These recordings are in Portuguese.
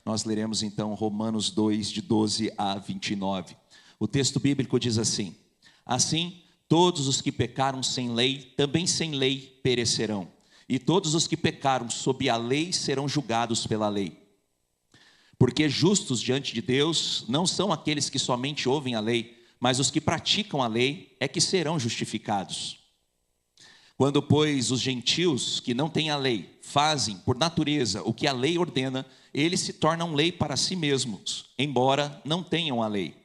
Nós leremos então Romanos 2, de 12 a 29. O texto bíblico diz assim: assim, todos os que pecaram sem lei, também sem lei perecerão. E todos os que pecaram sob a lei serão julgados pela lei. Porque justos diante de Deus não são aqueles que somente ouvem a lei, mas os que praticam a lei é que serão justificados. Quando, pois, os gentios que não têm a lei fazem, por natureza, o que a lei ordena, eles se tornam lei para si mesmos, embora não tenham a lei.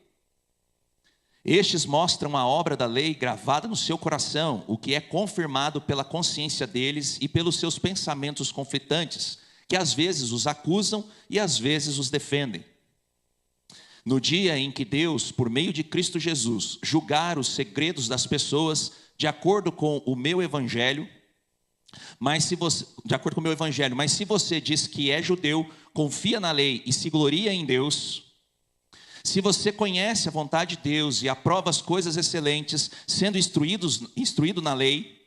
Estes mostram a obra da lei gravada no seu coração, o que é confirmado pela consciência deles e pelos seus pensamentos conflitantes, que às vezes os acusam e às vezes os defendem. No dia em que Deus, por meio de Cristo Jesus, julgar os segredos das pessoas de acordo com o meu evangelho, mas se você diz que é judeu, confia na lei e se gloria em Deus, se você conhece a vontade de Deus e aprova as coisas excelentes, sendo instruído na lei,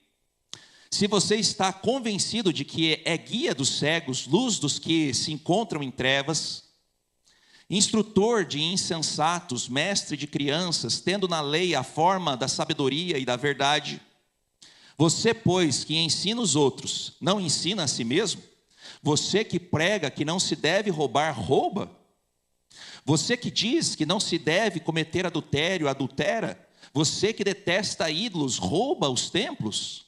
se você está convencido de que é guia dos cegos, luz dos que se encontram em trevas, instrutor de insensatos, mestre de crianças, tendo na lei a forma da sabedoria e da verdade, você, pois, que ensina os outros, não ensina a si mesmo? Você que prega que não se deve roubar, rouba? Você que diz que não se deve cometer adultério, adultera? Você que detesta ídolos, rouba os templos?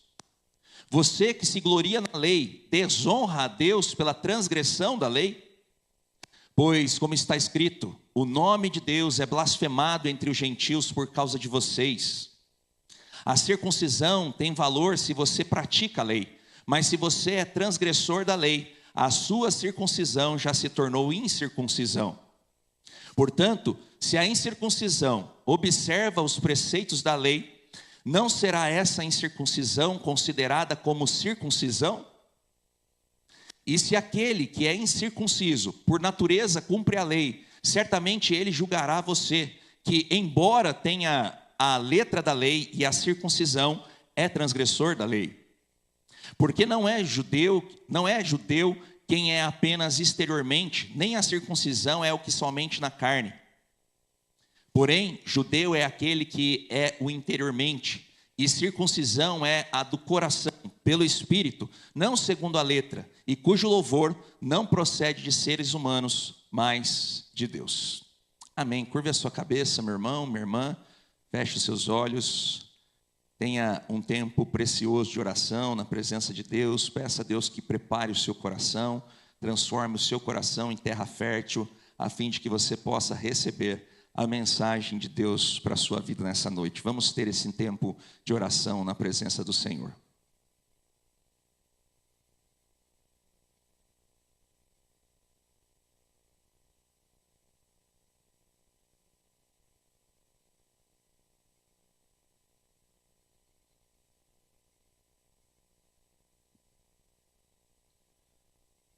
Você que se gloria na lei, desonra a Deus pela transgressão da lei? Pois, como está escrito, o nome de Deus é blasfemado entre os gentios por causa de vocês. A circuncisão tem valor se você pratica a lei, mas se você é transgressor da lei, a sua circuncisão já se tornou incircuncisão. Portanto, se a incircuncisão observa os preceitos da lei, não será essa incircuncisão considerada como circuncisão? E se aquele que é incircunciso, por natureza, cumpre a lei, certamente ele julgará você, que embora tenha a letra da lei e a circuncisão, é transgressor da lei. Porque não é judeu quem é apenas exteriormente, nem a circuncisão é o que somente na carne. Porém, judeu é aquele que é o interiormente, e circuncisão é a do coração, pelo Espírito, não segundo a letra, e cujo louvor não procede de seres humanos, mas de Deus. Amém. Curve a sua cabeça, meu irmão, minha irmã, feche os seus olhos, tenha um tempo precioso de oração na presença de Deus, peça a Deus que prepare o seu coração, transforme o seu coração em terra fértil, a fim de que você possa receber a mensagem de Deus para a sua vida nessa noite. Vamos ter esse tempo de oração na presença do Senhor.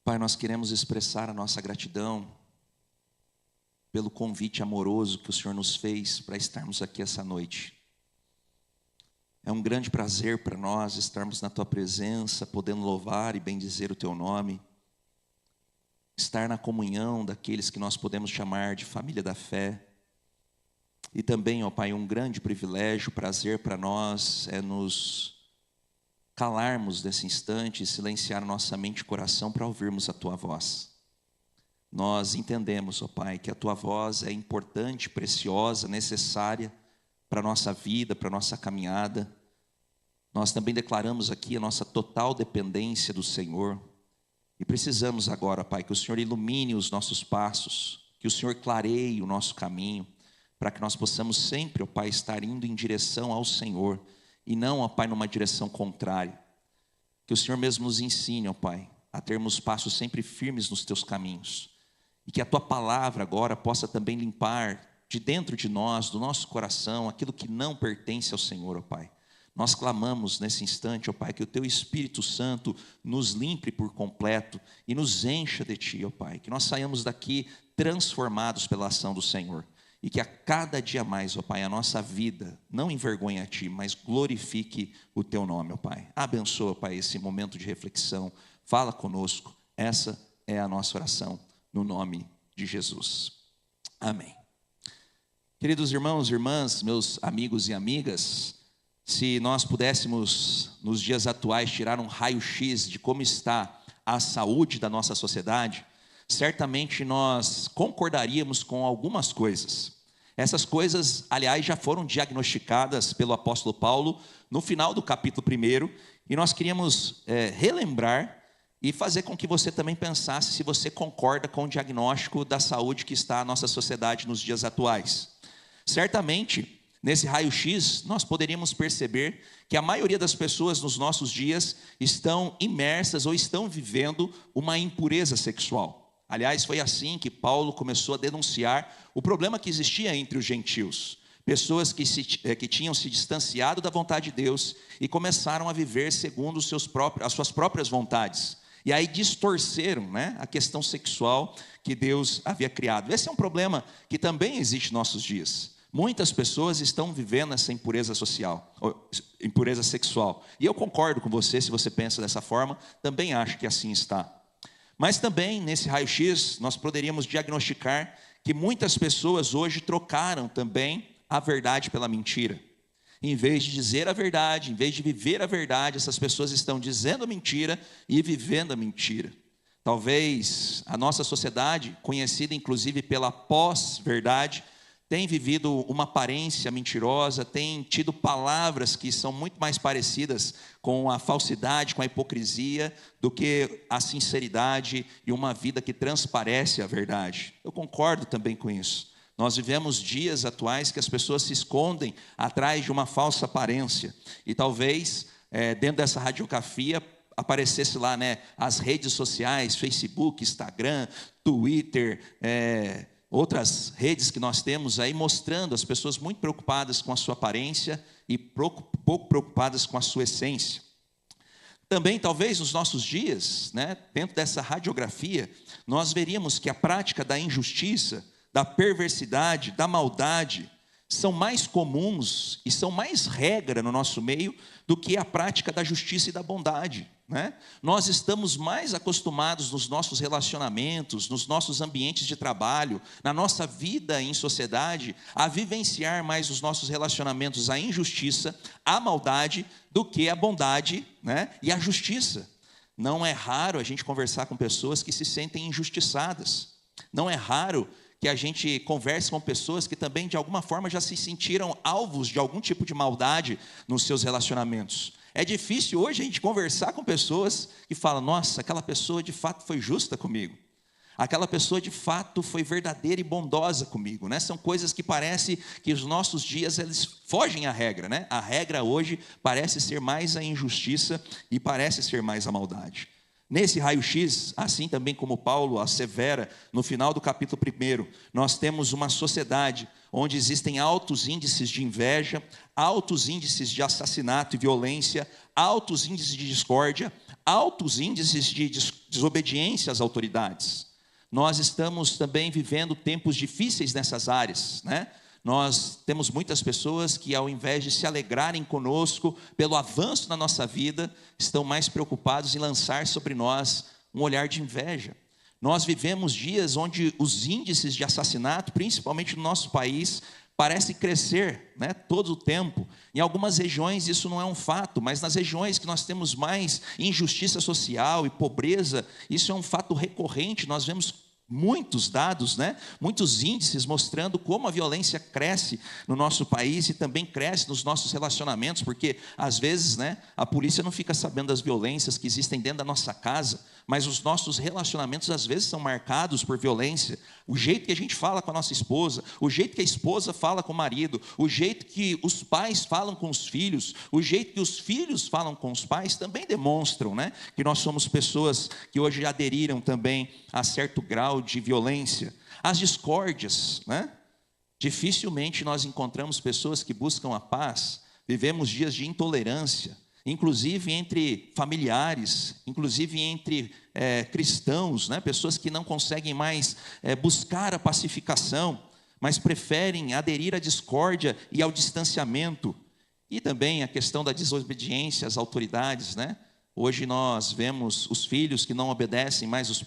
Pai, nós queremos expressar a nossa gratidão pelo convite amoroso que o Senhor nos fez para estarmos aqui essa noite. É um grande prazer para nós estarmos na Tua presença, podendo louvar e bendizer o Teu nome, estar na comunhão daqueles que nós podemos chamar de família da fé. E também, ó Pai, um grande privilégio, prazer para nós é nos calarmos nesse instante e silenciar nossa mente e coração para ouvirmos a Tua voz. Nós entendemos, ó Pai, que a Tua voz é importante, preciosa, necessária para a nossa vida, para a nossa caminhada. Nós também declaramos aqui a nossa total dependência do Senhor. E precisamos agora, Pai, que o Senhor ilumine os nossos passos, que o Senhor clareie o nosso caminho, para que nós possamos sempre, ó Pai, estar indo em direção ao Senhor, e não, ó Pai, numa direção contrária. Que o Senhor mesmo nos ensine, ó Pai, a termos passos sempre firmes nos Teus caminhos. E que a Tua palavra agora possa também limpar de dentro de nós, do nosso coração, aquilo que não pertence ao Senhor, ó Pai. Nós clamamos nesse instante, ó Pai, que o Teu Espírito Santo nos limpe por completo e nos encha de Ti, ó Pai. Que nós saiamos daqui transformados pela ação do Senhor. E que a cada dia mais, ó Pai, a nossa vida não envergonhe a Ti, mas glorifique o Teu nome, ó Pai. Abençoa, Pai, esse momento de reflexão. Fala conosco. Essa é a nossa oração, no nome de Jesus. Amém. Queridos irmãos e irmãs, meus amigos e amigas, se nós pudéssemos, nos dias atuais, tirar um raio-x de como está a saúde da nossa sociedade, certamente nós concordaríamos com algumas coisas. Essas coisas, aliás, já foram diagnosticadas pelo apóstolo Paulo no final do capítulo 1, e nós queríamos relembrar e fazer com que você também pensasse se você concorda com o diagnóstico da saúde que está a nossa sociedade nos dias atuais. Certamente, nesse raio-x, nós poderíamos perceber que a maioria das pessoas nos nossos dias estão imersas ou estão vivendo uma impureza sexual. Aliás, foi assim que Paulo começou a denunciar o problema que existia entre os gentios. Pessoas que tinham se distanciado da vontade de Deus e começaram a viver segundo as suas próprias vontades. E aí distorceram, a questão sexual que Deus havia criado. Esse é um problema que também existe nos nossos dias. Muitas pessoas estão vivendo essa impureza sexual. E eu concordo com você, se você pensa dessa forma, também acho que assim está. Mas também, nesse raio-x, nós poderíamos diagnosticar que muitas pessoas hoje trocaram também a verdade pela mentira. Em vez de dizer a verdade, em vez de viver a verdade, essas pessoas estão dizendo a mentira e vivendo a mentira. Talvez a nossa sociedade, conhecida inclusive pela pós-verdade, tem vivido uma aparência mentirosa, tem tido palavras que são muito mais parecidas com a falsidade, com a hipocrisia, do que a sinceridade e uma vida que transparece a verdade. Eu concordo também com isso. Nós vivemos dias atuais que as pessoas se escondem atrás de uma falsa aparência. E talvez, dentro dessa radiografia, aparecesse lá, as redes sociais, Facebook, Instagram, Twitter, outras redes que nós temos aí, mostrando as pessoas muito preocupadas com a sua aparência e pouco preocupadas com a sua essência. Também, talvez, nos nossos dias, dentro dessa radiografia, nós veríamos que a prática da injustiça, da perversidade, da maldade, são mais comuns e são mais regra no nosso meio do que a prática da justiça e da bondade. Nós estamos mais acostumados nos nossos relacionamentos, nos nossos ambientes de trabalho, na nossa vida em sociedade, a vivenciar mais os nossos relacionamentos, a injustiça, a maldade, do que a bondade, e a justiça. Não é raro a gente conversar com pessoas que se sentem injustiçadas. Não é raro que a gente converse com pessoas que também, de alguma forma, já se sentiram alvos de algum tipo de maldade nos seus relacionamentos. É difícil hoje a gente conversar com pessoas que falam: nossa, aquela pessoa de fato foi justa comigo. Aquela pessoa de fato foi verdadeira e bondosa comigo. São coisas que parece que os nossos dias eles fogem à regra. A regra hoje parece ser mais a injustiça e parece ser mais a maldade. Nesse raio-x, assim também como Paulo assevera no final do capítulo 1, nós temos uma sociedade onde existem altos índices de inveja, altos índices de assassinato e violência, altos índices de discórdia, altos índices de desobediência às autoridades. Nós estamos também vivendo tempos difíceis nessas áreas, Nós temos muitas pessoas que, ao invés de se alegrarem conosco pelo avanço na nossa vida, estão mais preocupados em lançar sobre nós um olhar de inveja. Nós vivemos dias onde os índices de assassinato, principalmente no nosso país, parecem crescer todo o tempo. Em algumas regiões isso não é um fato, mas nas regiões que nós temos mais injustiça social e pobreza, isso é um fato recorrente. Nós vemos muitos dados, muitos índices mostrando como a violência cresce no nosso país e também cresce nos nossos relacionamentos, porque às vezes a polícia não fica sabendo das violências que existem dentro da nossa casa, mas os nossos relacionamentos às vezes são marcados por violência. O jeito que a gente fala com a nossa esposa, o jeito que a esposa fala com o marido, o jeito que os pais falam com os filhos, o jeito que os filhos falam com os pais, também demonstram que nós somos pessoas que hoje aderiram também a certo grau de violência. As discórdias, dificilmente nós encontramos pessoas que buscam a paz. Vivemos dias de intolerância, inclusive entre familiares, inclusive entre cristãos, pessoas que não conseguem mais buscar a pacificação, mas preferem aderir à discórdia e ao distanciamento. E também a questão da desobediência às autoridades, Hoje nós vemos os filhos que não obedecem mais os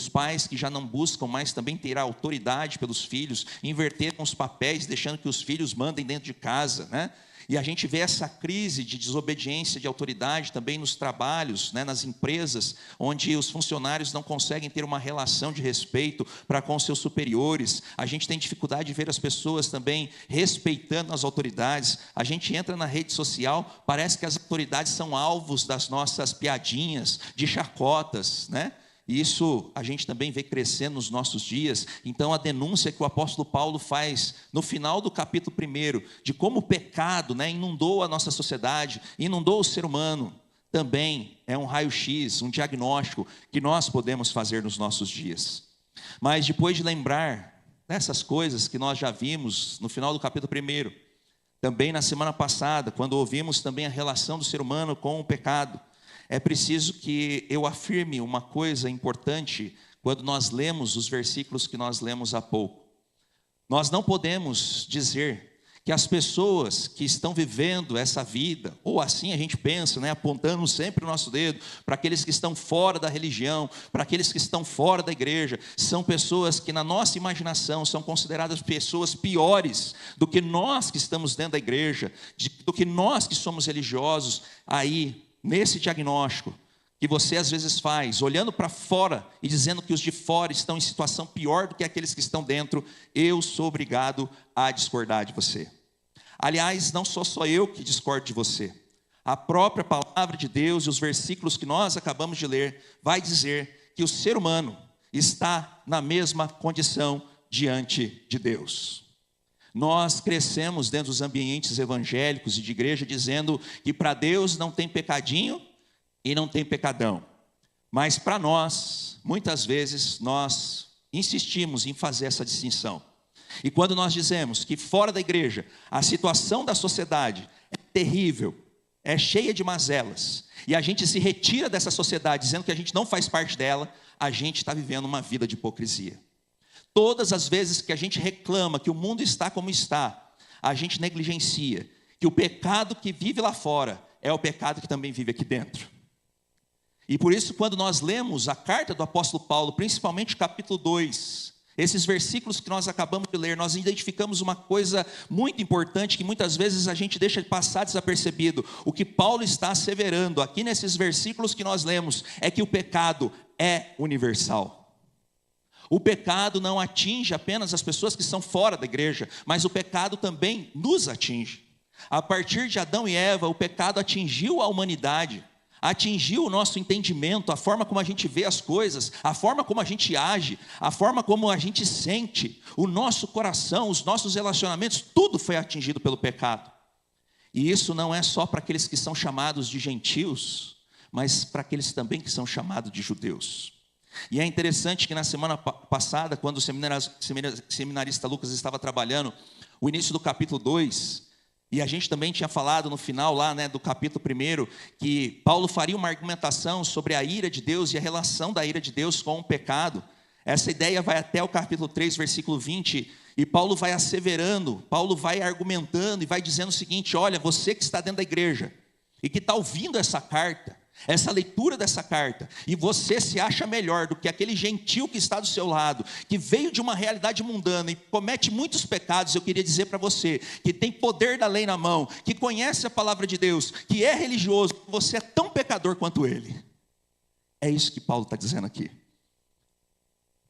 pais que já não buscam mais também ter a autoridade pelos filhos, inverteram os papéis, deixando que os filhos mandem dentro de casa, né? E a gente vê essa crise de desobediência de autoridade também nos trabalhos, né, nas empresas, onde os funcionários não conseguem ter uma relação de respeito para com seus superiores. A gente tem dificuldade de ver as pessoas também respeitando as autoridades. A gente entra na rede social, parece que as autoridades são alvos das nossas piadinhas, de chacotas, né? E isso a gente também vê crescendo nos nossos dias. Então a denúncia que o apóstolo Paulo faz no final do capítulo 1, de como o pecado, né, inundou a nossa sociedade, inundou o ser humano, também é um raio-x, um diagnóstico que nós podemos fazer nos nossos dias. Mas depois de lembrar dessas coisas que nós já vimos no final do capítulo 1, também na semana passada, quando ouvimos também a relação do ser humano com o pecado, é preciso que eu afirme uma coisa importante quando nós lemos os versículos que nós lemos há pouco. Nós não podemos dizer que as pessoas que estão vivendo essa vida, ou assim a gente pensa, né, apontando sempre o nosso dedo para aqueles que estão fora da religião, para aqueles que estão fora da igreja, são pessoas que na nossa imaginação são consideradas pessoas piores do que nós que estamos dentro da igreja, do que nós que somos religiosos. Aí, nesse diagnóstico que você às vezes faz, olhando para fora e dizendo que os de fora estão em situação pior do que aqueles que estão dentro, eu sou obrigado a discordar de você. Aliás, não sou só eu que discordo de você. A própria palavra de Deus e os versículos que nós acabamos de ler vai dizer que o ser humano está na mesma condição diante de Deus. Nós crescemos dentro dos ambientes evangélicos e de igreja dizendo que para Deus não tem pecadinho e não tem pecadão. Mas para nós, muitas vezes, nós insistimos em fazer essa distinção. E quando nós dizemos que fora da igreja, a situação da sociedade é terrível, é cheia de mazelas, e a gente se retira dessa sociedade dizendo que a gente não faz parte dela, a gente está vivendo uma vida de hipocrisia. Todas as vezes que a gente reclama que o mundo está como está, a gente negligencia que o pecado que vive lá fora é o pecado que também vive aqui dentro. E por isso, quando nós lemos a carta do apóstolo Paulo, principalmente capítulo 2, esses versículos que nós acabamos de ler, nós identificamos uma coisa muito importante que muitas vezes a gente deixa passar desapercebido. O que Paulo está asseverando aqui nesses versículos que nós lemos é que o pecado é universal. O pecado não atinge apenas as pessoas que estão fora da igreja, mas o pecado também nos atinge. A partir de Adão e Eva, o pecado atingiu a humanidade, atingiu o nosso entendimento, a forma como a gente vê as coisas, a forma como a gente age, a forma como a gente sente, o nosso coração, os nossos relacionamentos, tudo foi atingido pelo pecado. E isso não é só para aqueles que são chamados de gentios, mas para aqueles também que são chamados de judeus. E é interessante que na semana passada, quando o seminarista Lucas estava trabalhando o início do capítulo 2, e a gente também tinha falado no final lá, né, do capítulo 1, que Paulo faria uma argumentação sobre a ira de Deus e a relação da ira de Deus com o pecado. Essa ideia vai até o capítulo 3, versículo 20, e Paulo vai asseverando, Paulo vai argumentando e vai dizendo o seguinte: olha, você que está dentro da igreja e que está ouvindo essa carta, essa leitura dessa carta, e você se acha melhor do que aquele gentil que está do seu lado, que veio de uma realidade mundana e comete muitos pecados, eu queria dizer para você, que tem poder da lei na mão, que conhece a palavra de Deus, que é religioso, você é tão pecador quanto ele. É isso que Paulo está dizendo aqui.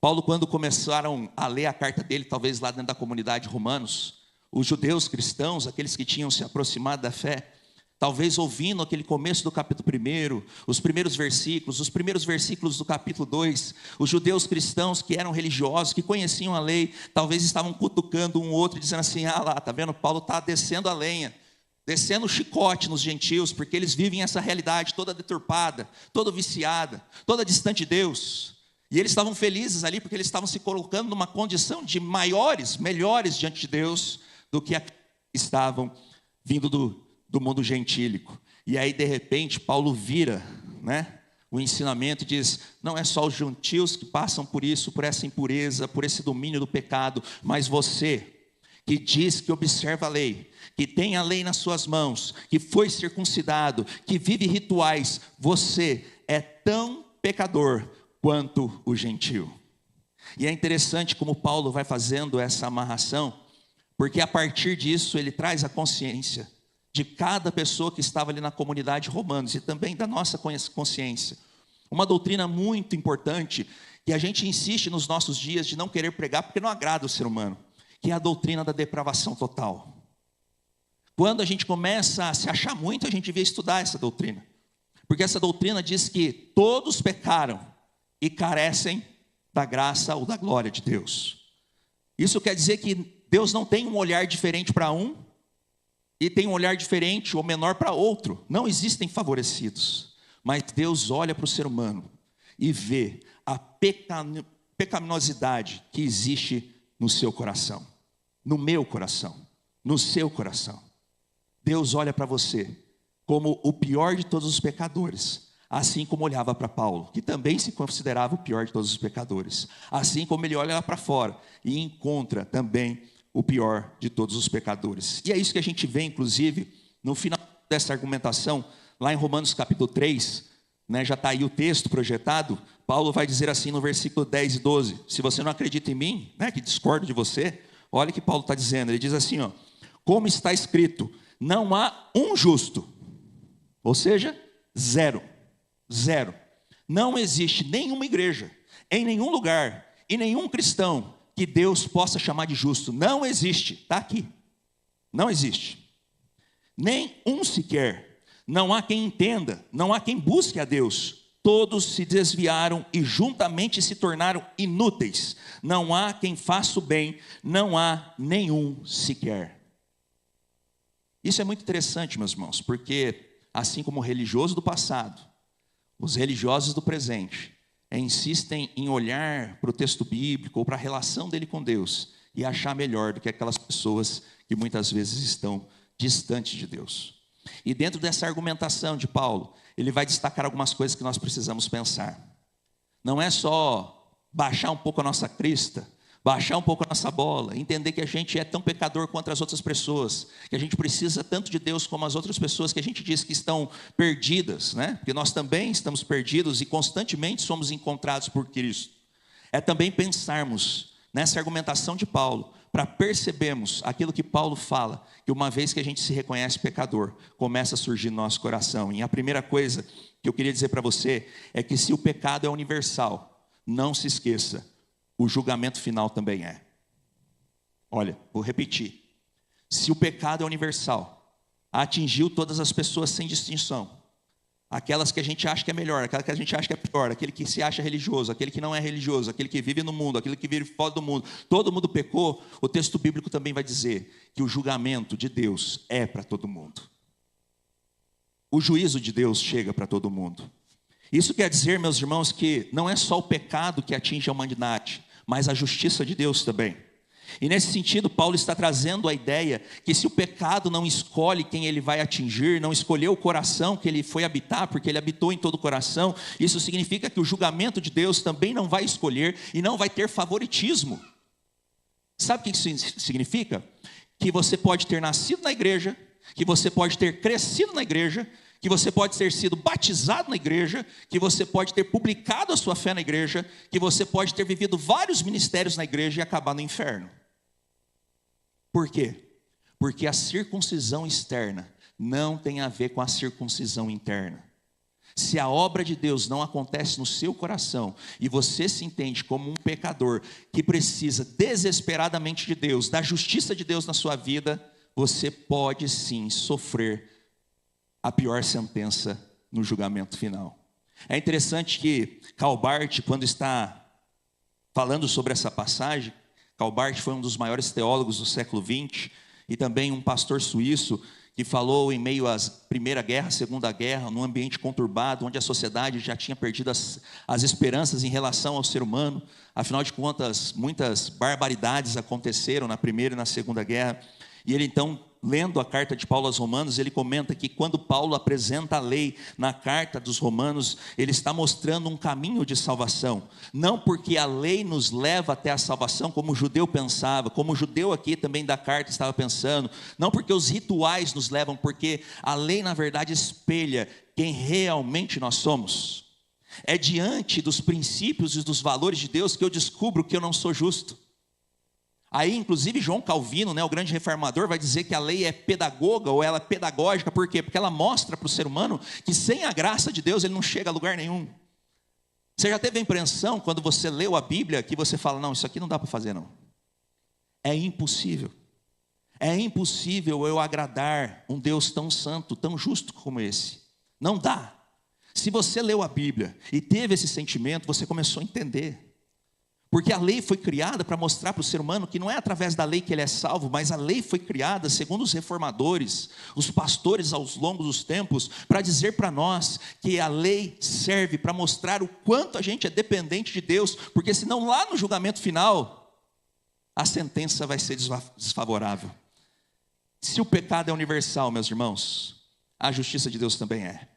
Paulo, quando começaram a ler a carta dele, talvez lá dentro da comunidade de Romanos, os judeus cristãos, aqueles que tinham se aproximado da fé, talvez ouvindo aquele começo do capítulo 1, os primeiros versículos do capítulo 2, os judeus cristãos que eram religiosos, que conheciam a lei, talvez estavam cutucando um outro, dizendo assim: ah lá, está vendo, Paulo está descendo a lenha, descendo o chicote nos gentios, porque eles vivem essa realidade toda deturpada, toda viciada, toda distante de Deus. E eles estavam felizes ali, porque eles estavam se colocando numa condição de maiores, melhores diante de Deus, do que estavam vindo do mundo gentílico. E aí de repente Paulo vira, né, o ensinamento e diz: não é só os gentios que passam por isso, por essa impureza, por esse domínio do pecado, mas você que diz que observa a lei, que tem a lei nas suas mãos, que foi circuncidado, que vive rituais, você é tão pecador quanto o gentio. E é interessante como Paulo vai fazendo essa amarração, porque a partir disso ele traz a consciência de cada pessoa que estava ali na comunidade romana e também da nossa consciência. Uma doutrina muito importante que a gente insiste nos nossos dias de não querer pregar porque não agrada o ser humano, que é a doutrina da depravação total. Quando a gente começa a se achar muito, a gente devia estudar essa doutrina, porque essa doutrina diz que todos pecaram e carecem da graça ou da glória de Deus. Isso quer dizer que Deus não tem um olhar diferente para um e tem um olhar diferente ou menor para outro. Não existem favorecidos, mas Deus olha para o ser humano e vê a pecaminosidade que existe no seu coração, no meu coração, no seu coração. Deus olha para você como o pior de todos os pecadores, assim como olhava para Paulo, que também se considerava o pior de todos os pecadores, assim como ele olha lá para fora e encontra também o pior de todos os pecadores. E é isso que a gente vê, inclusive, no final dessa argumentação, lá em Romanos capítulo 3, já está aí o texto projetado. Paulo vai dizer assim no versículo 10 e 12, se você não acredita em mim, que discordo de você, olha o que Paulo está dizendo, ele diz assim, como está escrito, não há um justo, ou seja, zero, não existe nenhuma igreja, em nenhum lugar, e nenhum cristão, que Deus possa chamar de justo, não existe, está aqui, não existe, nem um sequer, não há quem entenda, não há quem busque a Deus, todos se desviaram e juntamente se tornaram inúteis, não há quem faça o bem, não há nenhum sequer. Isso é muito interessante, meus irmãos, porque assim como o religioso do passado, os religiosos do presente insistem em olhar para o texto bíblico ou para a relação dele com Deus e achar melhor do que aquelas pessoas que muitas vezes estão distantes de Deus. E dentro dessa argumentação de Paulo, ele vai destacar algumas coisas que nós precisamos pensar. Não é só baixar um pouco a nossa crista, baixar um pouco a nossa bola, entender que a gente é tão pecador quanto as outras pessoas, que a gente precisa tanto de Deus como as outras pessoas que a gente diz que estão perdidas, porque nós também estamos perdidos e constantemente somos encontrados por Cristo. É também pensarmos nessa argumentação de Paulo, para percebermos aquilo que Paulo fala, que uma vez que a gente se reconhece pecador, começa a surgir no nosso coração. E a primeira coisa que eu queria dizer para você é que se o pecado é universal, não se esqueça, o julgamento final também é. Olha, vou repetir. Se o pecado é universal, atingiu todas as pessoas sem distinção. Aquelas que a gente acha que é melhor, aquelas que a gente acha que é pior, aquele que se acha religioso, aquele que não é religioso, aquele que vive no mundo, aquele que vive fora do mundo. Todo mundo pecou. O texto bíblico também vai dizer que o julgamento de Deus é para todo mundo. O juízo de Deus chega para todo mundo. Isso quer dizer, meus irmãos, que não é só o pecado que atinge a humanidade, mas a justiça de Deus também. E nesse sentido, Paulo está trazendo a ideia que se o pecado não escolhe quem ele vai atingir, não escolheu o coração que ele foi habitar, porque ele habitou em todo o coração, isso significa que o julgamento de Deus também não vai escolher e não vai ter favoritismo. Sabe o que isso significa? Que você pode ter nascido na igreja, que você pode ter crescido na igreja, que você pode ter sido batizado na igreja, que você pode ter publicado a sua fé na igreja, que você pode ter vivido vários ministérios na igreja e acabar no inferno. Por quê? Porque a circuncisão externa não tem a ver com a circuncisão interna. Se a obra de Deus não acontece no seu coração e você se entende como um pecador que precisa desesperadamente de Deus, da justiça de Deus na sua vida, você pode sim sofrer a pior sentença no julgamento final. É interessante que Calbart, quando está falando sobre essa passagem, Calbart foi um dos maiores teólogos do século XX e também um pastor suíço que falou em meio à Primeira Guerra, Segunda Guerra, num ambiente conturbado, onde a sociedade já tinha perdido as esperanças em relação ao ser humano. Afinal de contas, muitas barbaridades aconteceram na Primeira e na Segunda Guerra. E ele então lendo a carta de Paulo aos Romanos, ele comenta que quando Paulo apresenta a lei na carta dos Romanos, ele está mostrando um caminho de salvação. Não porque a lei nos leva até a salvação, como o judeu pensava, como o judeu aqui também da carta estava pensando. Não porque os rituais nos levam, porque a lei na verdade espelha quem realmente nós somos. É diante dos princípios e dos valores de Deus que eu descubro que eu não sou justo. Aí, inclusive, João Calvino, o grande reformador, vai dizer que a lei é pedagoga ou ela é pedagógica. Por quê? Porque ela mostra para o ser humano que sem a graça de Deus ele não chega a lugar nenhum. Você já teve a impressão, quando você leu a Bíblia, que você fala, não, isso aqui não dá para fazer não. É impossível. É impossível eu agradar um Deus tão santo, tão justo como esse. Não dá. Se você leu a Bíblia e teve esse sentimento, você começou a entender. Porque a lei foi criada para mostrar para o ser humano que não é através da lei que ele é salvo, mas a lei foi criada, segundo os reformadores, os pastores aos longos dos tempos, para dizer para nós que a lei serve para mostrar o quanto a gente é dependente de Deus, porque senão lá no julgamento final, a sentença vai ser desfavorável. Se o pecado é universal, meus irmãos, a justiça de Deus também é.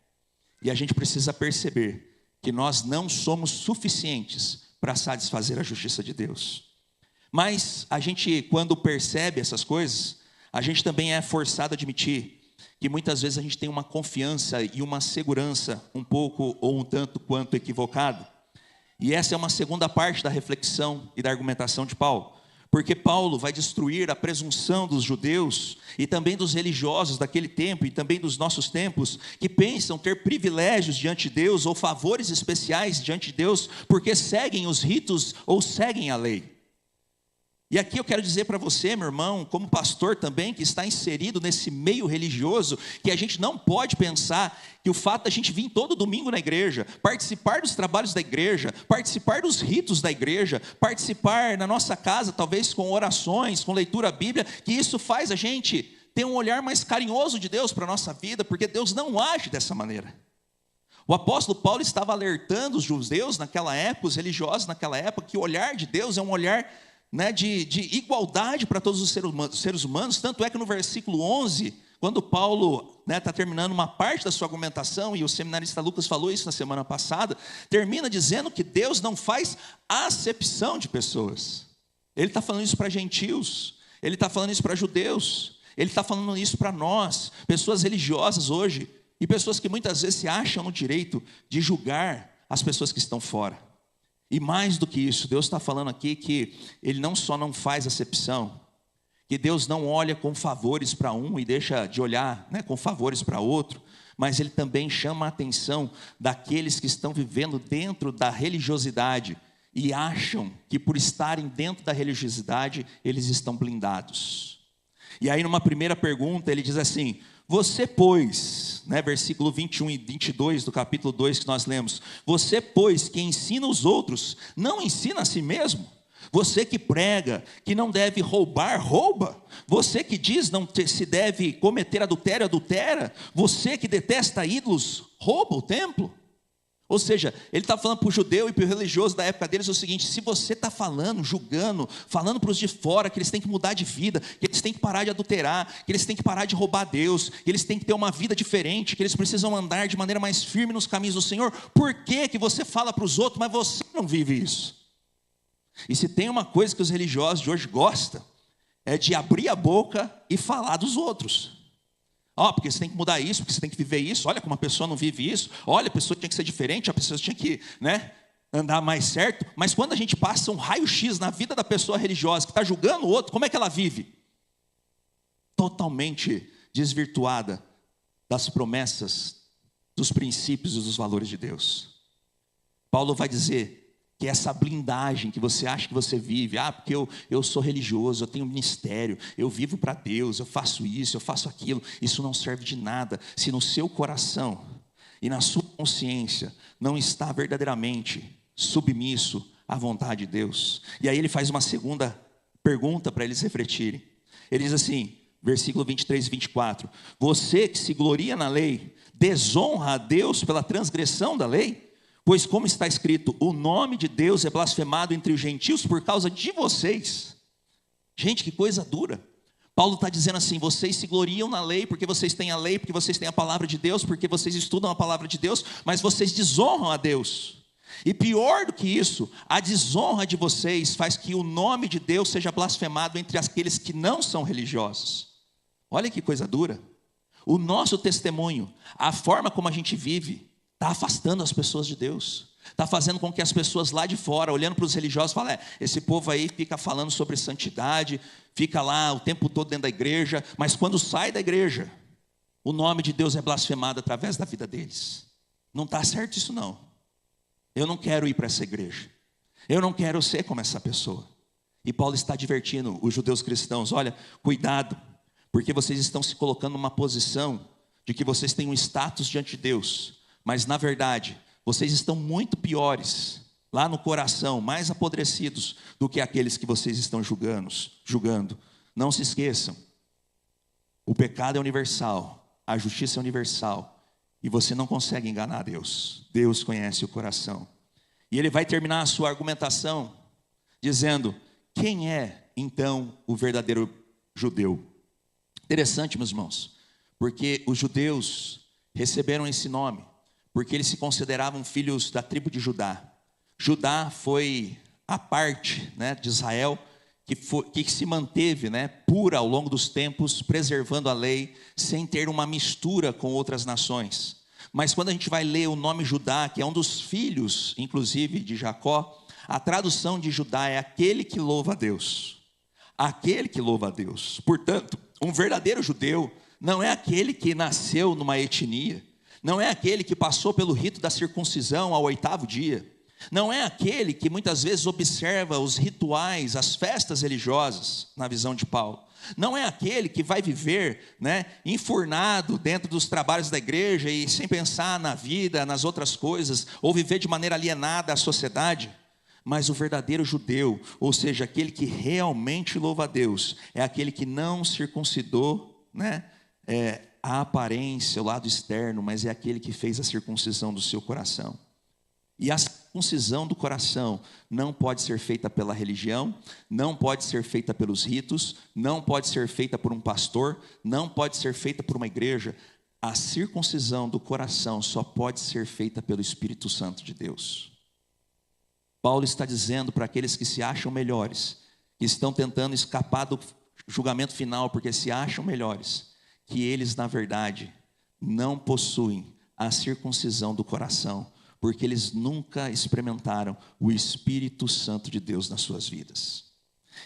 E a gente precisa perceber que nós não somos suficientes para satisfazer a justiça de Deus. Mas a gente, quando percebe essas coisas, a gente também é forçado a admitir que muitas vezes a gente tem uma confiança e uma segurança um pouco ou um tanto quanto equivocado. E essa é uma segunda parte da reflexão e da argumentação de Paulo. Porque Paulo vai destruir a presunção dos judeus e também dos religiosos daquele tempo e também dos nossos tempos, que pensam ter privilégios diante de Deus ou favores especiais diante de Deus, porque seguem os ritos ou seguem a lei. E aqui eu quero dizer para você, meu irmão, como pastor também, que está inserido nesse meio religioso, que a gente não pode pensar que o fato da gente vir todo domingo na igreja, participar dos trabalhos da igreja, participar dos ritos da igreja, participar na nossa casa, talvez com orações, com leitura bíblica, que isso faz a gente ter um olhar mais carinhoso de Deus para a nossa vida, porque Deus não age dessa maneira. O apóstolo Paulo estava alertando os judeus naquela época, os religiosos naquela época, que o olhar de Deus é um olhar de igualdade para todos os seres humanos. Tanto é que no versículo 11, quando Paulo está terminando uma parte da sua argumentação, e o seminarista Lucas falou isso na semana passada, termina dizendo que Deus não faz acepção de pessoas. Ele está falando isso para gentios, ele está falando isso para judeus, ele está falando isso para nós, pessoas religiosas hoje, e pessoas que muitas vezes se acham no direito de julgar as pessoas que estão fora. E mais do que isso, Deus está falando aqui que Ele não só não faz acepção, que Deus não olha com favores para um e deixa de olhar com favores para outro, mas Ele também chama a atenção daqueles que estão vivendo dentro da religiosidade e acham que por estarem dentro da religiosidade, eles estão blindados. E aí numa primeira pergunta ele diz assim: você, pois, versículo 21 e 22 do capítulo 2 que nós lemos, você, pois, que ensina os outros, não ensina a si mesmo? Você que prega que não deve roubar, rouba? Você que diz não se deve cometer adultério, adultera? Você que detesta ídolos, rouba o templo? Ou seja, ele está falando para o judeu e para o religioso da época deles o seguinte: se você está falando, julgando, falando para os de fora que eles têm que mudar de vida, que eles têm que parar de adulterar, que eles têm que parar de roubar Deus, que eles têm que ter uma vida diferente, que eles precisam andar de maneira mais firme nos caminhos do Senhor, por que você fala para os outros, mas você não vive isso? E se tem uma coisa que os religiosos de hoje gostam, é de abrir a boca e falar dos outros. Porque você tem que mudar isso, porque você tem que viver isso. Olha como a pessoa não vive isso. Olha, a pessoa tinha que ser diferente, a pessoa tinha que andar mais certo. Mas quando a gente passa um raio-x na vida da pessoa religiosa que está julgando o outro, como é que ela vive? Totalmente desvirtuada das promessas, dos princípios e dos valores de Deus. Paulo vai dizer que essa blindagem que você acha que você vive, porque eu sou religioso, eu tenho ministério, eu vivo para Deus, eu faço isso, eu faço aquilo, isso não serve de nada, se no seu coração e na sua consciência não está verdadeiramente submisso à vontade de Deus. E aí ele faz uma segunda pergunta para eles refletirem. Ele diz assim, versículo 23 e 24, você que se gloria na lei, desonra a Deus pela transgressão da lei? Pois como está escrito, o nome de Deus é blasfemado entre os gentios por causa de vocês. Gente, que coisa dura. Paulo está dizendo assim: vocês se gloriam na lei, porque vocês têm a lei, porque vocês têm a palavra de Deus, porque vocês estudam a palavra de Deus, mas vocês desonram a Deus. E pior do que isso, a desonra de vocês faz que o nome de Deus seja blasfemado entre aqueles que não são religiosos. Olha que coisa dura. O nosso testemunho, a forma como a gente vive, está afastando as pessoas de Deus. Está fazendo com que as pessoas lá de fora, olhando para os religiosos, falem: esse povo aí fica falando sobre santidade, fica lá o tempo todo dentro da igreja, mas quando sai da igreja, o nome de Deus é blasfemado através da vida deles. Não está certo isso não. Eu não quero ir para essa igreja. Eu não quero ser como essa pessoa. E Paulo está advertindo os judeus cristãos: olha, cuidado, porque vocês estão se colocando numa posição de que vocês têm um status diante de Deus, mas na verdade, vocês estão muito piores lá no coração, mais apodrecidos do que aqueles que vocês estão julgando. Não se esqueçam, o pecado é universal, a justiça é universal, e você não consegue enganar Deus. Deus conhece o coração. E ele vai terminar a sua argumentação dizendo: quem é então o verdadeiro judeu? Interessante, meus irmãos, porque os judeus receberam esse nome porque eles se consideravam filhos da tribo de Judá. Judá foi a parte, né, de Israel que se manteve, né, pura ao longo dos tempos, preservando a lei, sem ter uma mistura com outras nações. Mas quando a gente vai ler o nome Judá, que é um dos filhos, inclusive, de Jacó, a tradução de Judá é aquele que louva a Deus. Aquele que louva a Deus. Portanto, um verdadeiro judeu não é aquele que nasceu numa etnia, não é aquele que passou pelo rito da circuncisão ao 8º dia, não é aquele que muitas vezes observa os rituais, as festas religiosas, na visão de Paulo. Não é aquele que vai viver, né, enfurnado dentro dos trabalhos da igreja e sem pensar na vida, nas outras coisas, ou viver de maneira alienada à sociedade. Mas o verdadeiro judeu, ou seja, aquele que realmente louva a Deus, é aquele que não circuncidou, né, a aparência, o lado externo, mas é aquele que fez a circuncisão do seu coração. E a circuncisão do coração não pode ser feita pela religião, não pode ser feita pelos ritos, não pode ser feita por um pastor, não pode ser feita por uma igreja. A circuncisão do coração só pode ser feita pelo Espírito Santo de Deus. Paulo está dizendo para aqueles que se acham melhores, que estão tentando escapar do julgamento final porque se acham melhores, que eles na verdade não possuem a circuncisão do coração, porque eles nunca experimentaram o Espírito Santo de Deus nas suas vidas.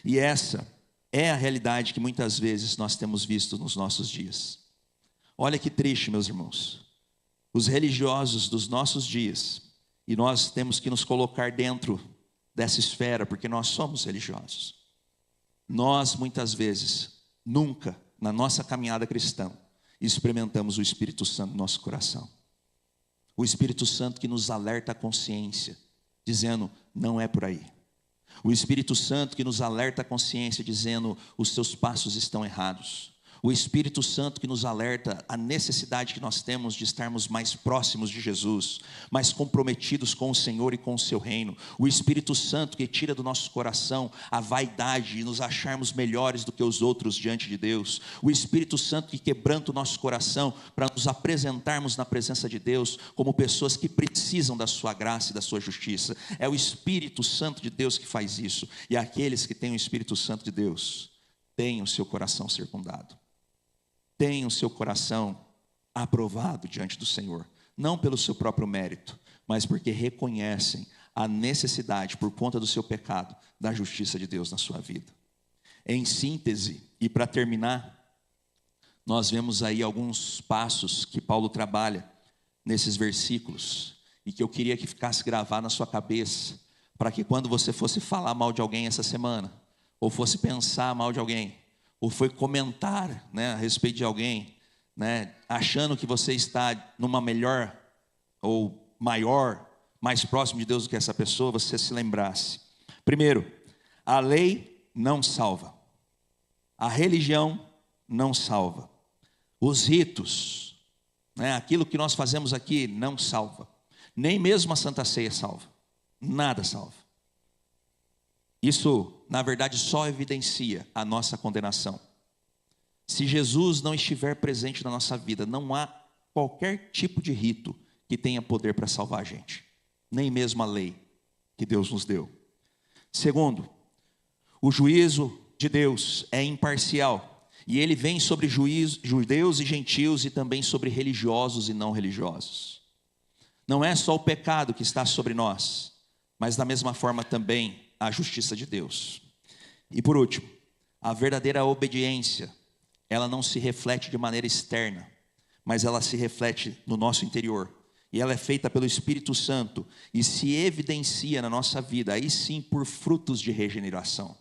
E essa é a realidade que muitas vezes nós temos visto nos nossos dias. Olha que triste, meus irmãos. Os religiosos dos nossos dias, e nós temos que nos colocar dentro dessa esfera, porque nós somos religiosos. Nós, muitas vezes, nunca, na nossa caminhada cristã, experimentamos o Espírito Santo no nosso coração. O Espírito Santo que nos alerta a consciência, dizendo: não é por aí. O Espírito Santo que nos alerta a consciência, dizendo: os seus passos estão errados. O Espírito Santo que nos alerta a necessidade que nós temos de estarmos mais próximos de Jesus, mais comprometidos com o Senhor e com o seu reino. O Espírito Santo que tira do nosso coração a vaidade e nos acharmos melhores do que os outros diante de Deus. O Espírito Santo que quebranta o nosso coração para nos apresentarmos na presença de Deus como pessoas que precisam da sua graça e da sua justiça. É o Espírito Santo de Deus que faz isso. E aqueles que têm o Espírito Santo de Deus têm o seu coração circundado. Tenha o seu coração aprovado diante do Senhor, não pelo seu próprio mérito, mas porque reconhecem a necessidade, por conta do seu pecado, da justiça de Deus na sua vida. Em síntese, e para terminar, nós vemos aí alguns passos que Paulo trabalha nesses versículos, e que eu queria que ficasse gravado na sua cabeça, para que quando você fosse falar mal de alguém essa semana, ou fosse pensar mal de alguém, ou foi comentar, né, a respeito de alguém, né, achando que você está numa melhor ou maior, mais próximo de Deus do que essa pessoa, você se lembrasse. Primeiro, a lei não salva. A religião não salva. Os ritos, né, aquilo que nós fazemos aqui não salva. Nem mesmo a Santa Ceia salva. Nada salva. Isso, na verdade, só evidencia a nossa condenação. Se Jesus não estiver presente na nossa vida, não há qualquer tipo de rito que tenha poder para salvar a gente, nem mesmo a lei que Deus nos deu. Segundo, o juízo de Deus é imparcial, e ele vem sobre judeus e gentios e também sobre religiosos e não religiosos. Não é só o pecado que está sobre nós, mas da mesma forma também a justiça de Deus. E por último, a verdadeira obediência, ela não se reflete de maneira externa, mas ela se reflete no nosso interior. E ela é feita pelo Espírito Santo e se evidencia na nossa vida, aí sim, por frutos de regeneração.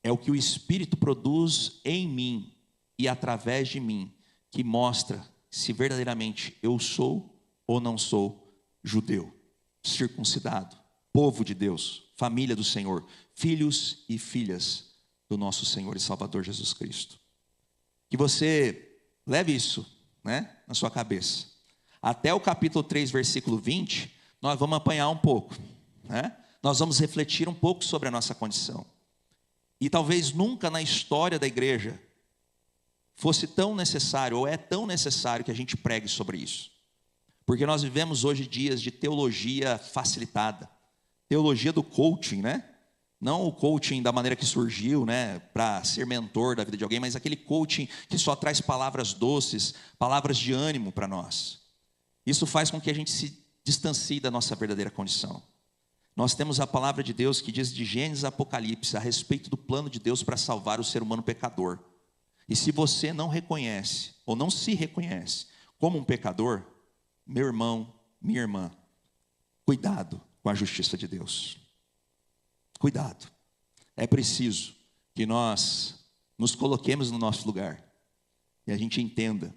É o que o Espírito produz em mim e através de mim, que mostra se verdadeiramente eu sou ou não sou judeu, circuncidado, povo de Deus, família do Senhor, filhos e filhas do nosso Senhor e Salvador Jesus Cristo. Que você leve isso, na sua cabeça. Até o capítulo 3, versículo 20, nós vamos apanhar um pouco, Nós vamos refletir um pouco sobre a nossa condição. E talvez nunca na história da igreja fosse tão necessário, ou é tão necessário que a gente pregue sobre isso. Porque nós vivemos hoje dias de teologia facilitada, teologia do coaching, Não o coaching da maneira que surgiu, para ser mentor da vida de alguém, mas aquele coaching que só traz palavras doces, palavras de ânimo para nós. Isso faz com que a gente se distancie da nossa verdadeira condição. Nós temos a palavra de Deus que diz de Gênesis a Apocalipse a respeito do plano de Deus para salvar o ser humano pecador. E se você não reconhece, ou não se reconhece como um pecador, meu irmão, minha irmã, cuidado com a justiça de Deus. Cuidado. É preciso que nós nos coloquemos no nosso lugar e a gente entenda,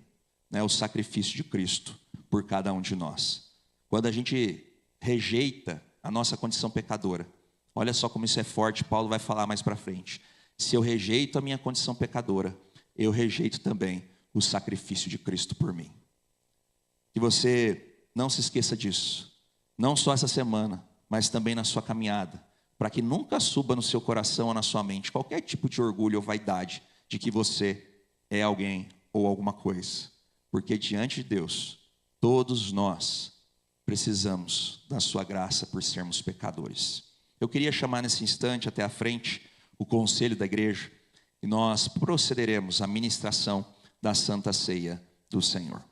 o sacrifício de Cristo por cada um de nós. Quando a gente rejeita a nossa condição pecadora, olha só como isso é forte, Paulo vai falar mais para frente. Se eu rejeito a minha condição pecadora, eu rejeito também o sacrifício de Cristo por mim. Que você não se esqueça disso, não só essa semana, mas também na sua caminhada, para que nunca suba no seu coração ou na sua mente qualquer tipo de orgulho ou vaidade de que você é alguém ou alguma coisa. Porque diante de Deus, todos nós precisamos da sua graça por sermos pecadores. Eu queria chamar nesse instante até à frente o conselho da igreja e nós procederemos à ministração da Santa Ceia do Senhor.